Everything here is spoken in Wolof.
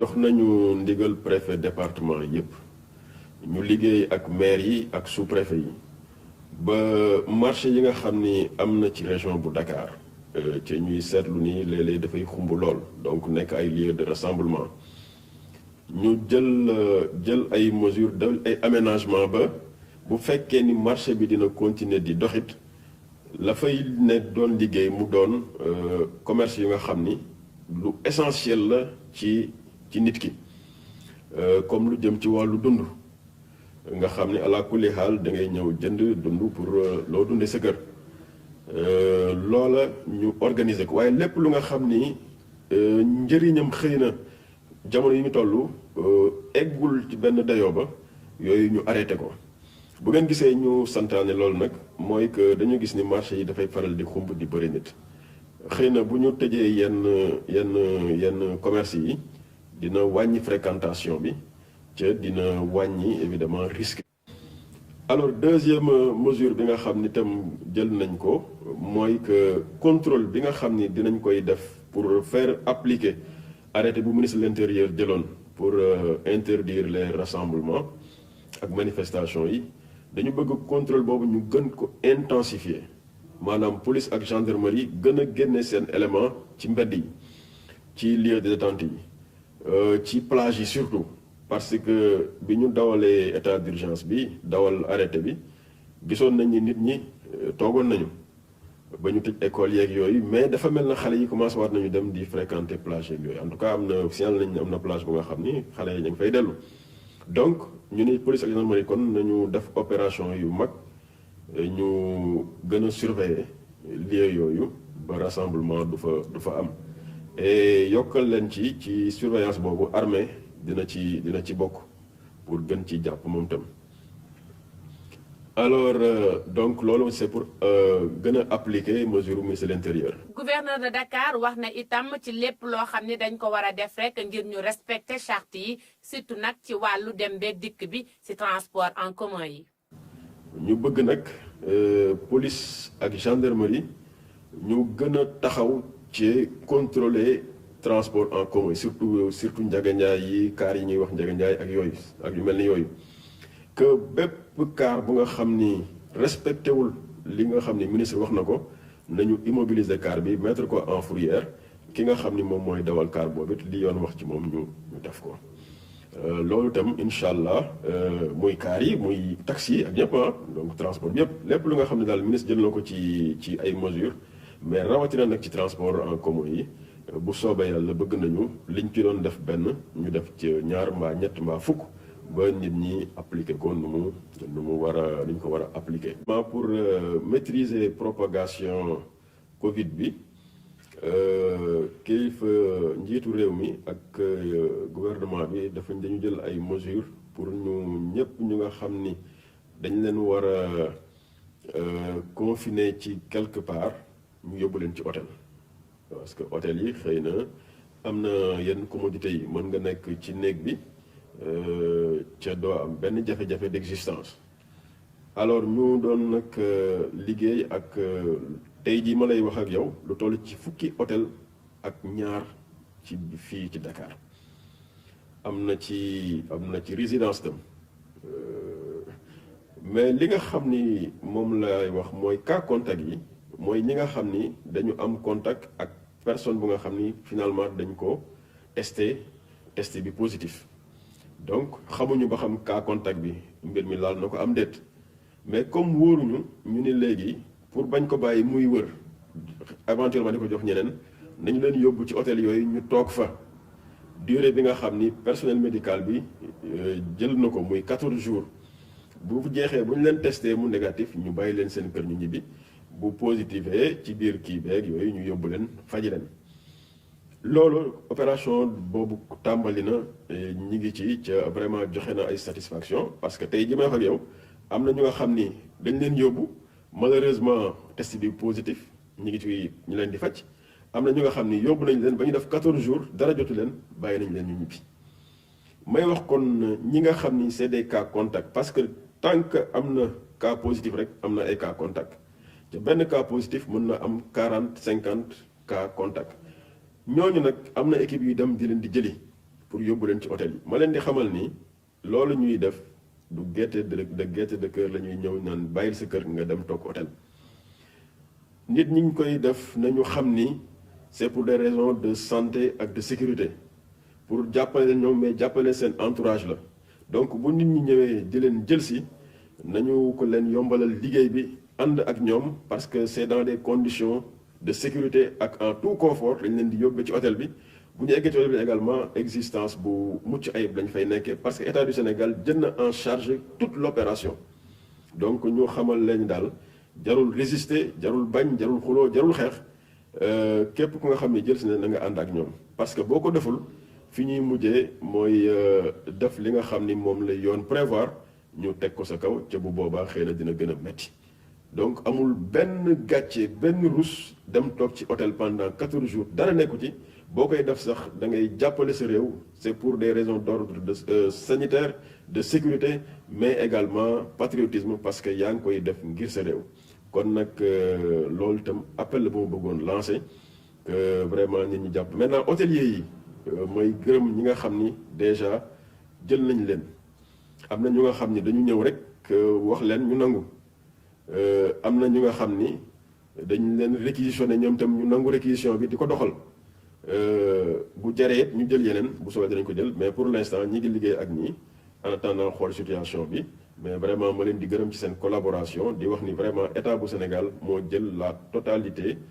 jox nañu ndigal préfet département yépp ñu liggéey ak maire yi ak sous-préfet yi ba marché yi nga xam ni am na ci région bu Dakar ci ñuy seetlu ni léeg-léeg dafay xumb lool donc nekk ay lieux de rassemblement ñu jël ay mesures ay aménagement ba bu fekkee ni marché bi dina continuer di doxit la fay ne doon liggéey mu doon commerce yu nga xam ni lu essentiel la ci nit ki comme lu jëm ci wàllu dund nga xam ni ala kulli xaal da ngay ñëw jënd dund pour loo dundee sa kër loola ñu organiser ko waaye lépp lu nga xam ni njëriñam xëy na jamono yi ñu toll eggul ci benn dayoo ba yooyu ñu arrêté ko bu ngeen gisee ñu santaane loolu nag mooy que dañu gis ni marché yi dafay faral di xumb di bëri nit xëy na bu ñu tëjee yenn commerce yi dina wàññi fréquentation bi ca dina wàññi évidemment risque. alors deuxième mesure bi nga xam ni tam jël nañ ko mooy que contrôle bi nga xam ni dinañ koy def pour faire appliquer arrêté bu ministre de l'intérieur jëloon pour interdire les rassemblements ak manifestations yi dañu bëgg contrôle boobu ñu gën ko intensifier maanaam police ak gendarmerie gën a génne seen élément ci mbedd yi ci lieu de détente yi ci plage yi surtout parce que bi ñu dawalee état d'urgence bi dawal arrêté bi gisoon nañ ni nit ñi toogoon nañu ba ñu tëj école yeeg yooyu mais dafa mel na xale yi commencé waat nañu dem di fréquenter plage yeeg yooyu en tout cas am na signal nañ ne am na plage bu nga xam ni xale yi ñu ngi fay dellu donc ñu ne police ak gendarmerie kon nañu def opération yu mag ñu gën a surveiller lieu yooyu ba rassemblement du fa am et yokkal leen ci surveillance boobu armée dina ci bokk pour gën ci jàpp moom tam. alors donc loolu c'est pour gën a appliquer mesure ministre de l'intérieur. gouverneur de Dakar wax na itam ci lépp loo xam ne dañ ko war a def rek ngir ñu respecter charte yi surtout nag ci wàllu dem beeg dikk bi ci transport en commun yi. ñu bëgg nag police ak gendarmerie ñu gën a taxaw ci contrôler transport en commun surtout njaganjaay yi kaar yi ñuy wax njaganjaay ak yooyu ak yu mel ni yooyu que bépp kaar bu nga xam ni respecté wul li nga xam ni ministre wax na ko nañu immobiliser kaar bi mettre ko en fourrière ki nga xam ni moom mooy dawal kaar boobu it li yoon wax ci moom ñu def ko. loolu itam incha allah muy kaar yi muy taxi ak ñëpp donc transport bi yëpp lépp lu nga xam ne daal ministre jël na ko ci ay mesures mais rawatina nag ci transport en commun yi bu soobee yàlla bëgg nañu liñ ci doon def benn ñu def ci ñaar mbaa ñett mbaa fukk ba nit ñi appliquer ko nu mu war a ni ñu ko war a appliquer. pour maîtriser propagation Covid bi. kilifa njiitu réew mi ak gouvernement bi dañu jël ay mesures pour ñu ñëpp ñu nga xam ni dañ leen war a confiner ci quelque part ñu yóbbu leen ci hôtel parce que hôtel yi xëy na am na yenn commodités yi mën nga nekk ci néeg bi ca doo am benn jafe-jafe d'existence alors ñu doon nag liggéey ak tey jii ma lay wax ak yow lu toll ci fukki hôtel ak ñaar ci fii ci Dakar am na ci résidence tam mais li nga xam ni moom lay wax mooy cas contact yi mooy ñi nga xam ni dañu am contact ak personne bu nga xam ni finalement dañ ko testé bi positif donc xamuñu ba xam cas contact bi mbir mi laal na ko am déet mais comme wóoruñu ñu ni léegi pour bañ ko bàyyi muy wër éventuellement di ko jox ñeneen nañu leen yóbbu ci hôtel yooyu ñu toog fa durée bi nga xam ni personnel médical bi jël na ko muy 14 jours bu jeexee bu ñu leen testé mu négatif ñu bàyyi leen seen kër ñu ñibbi bu positifé ci biir kii beeg yooyu ñu yóbbu leen faji leen. loolu opération boobu tàmbali na ñi ngi ci ca vraiment joxe na ay satisfaction parce que tey ji may wax ak yow am na ñu nga xam ni dañ leen yóbbu malheureusement test bi positif ñi ngi ci ñu leen di faj am na ñu nga xam ni yóbbu nañ leen ba ñu def 14 jours dara jotu leen bàyyi nañ leen ñu ñibbi. may wax kon ñi nga xam ni c'est des cas contacts parce que tant que am na cas positif rek am na ay cas contacts te benn cas positif mën na am 40 50 cas contacts ñooñu nag am na équipe yu dem di leen di jëli pour yóbbu leen ci hôtel yi. ma leen di xamal ni loolu ñuy def du gaieté de cœur la ñuy ñëw naan bàyyil sa kër nga dem toog hôtel. nit ñi ñu koy def nañu xam ni c'est pour des raisons de santé ak de sécurité pour jàppale ñoom mais jàppale seen entourage la donc bu nit ñi ñëwee di leen jël si nañu ko leen yombalal liggéey bi ànd ak ñoom parce que c'est dans des conditions de sécurité ak en tout confort dañ leen di yóbbu ci hôtel bi. bu ñu eggee ci hôtel bi également existence bu mucc ayib lañ fay nekkee parce que état du Sénégal jël na en charge toute l'opération donc ñu xamal leen daal jarul résister jarul bañ jarul xuloo jarul xeex képp ku nga xam ne jël si ne na nga ànd ak ñoom parce que boo ko deful fi ñuy mujjee mooy def li nga xam ni moom la yoon prévoir ñu teg ko sa kaw ca bu boobaa xëy na dina gën a metti donc amul benn gàcce benn rus dem toog ci hôtel pendant 14 jours dara nekku ci boo koy def sax da ngay jàppale sa réew c'est pour des raisons d'ordre de sanitaire de sécurité mais également patriotisme parce que yaa ngi koy def ngir sa réew kon nag loolu itam appel la bu ma bëggoon lancer que vraiment nit ñi jàpp maintenant hôteliers yi mooy gërëm ñi nga xam ni déjà jël nañ leen am na ñu nga xam ni dañu ñëw rek wax leen ñu nangu am na ñu nga xam ni dañ leen réquisitionné ñoom itam ñu nangu réquisition bi di ko doxal bu jaree ñu jël yeneen bu soobee dinañ ko jël mais pour l'instant ñi ngi liggéey ak ñi en attendant xool situation bi mais vraiment ma leen di gërëm ci seen collaboration di wax ni vraiment état bu Sénégal moo jël la totalité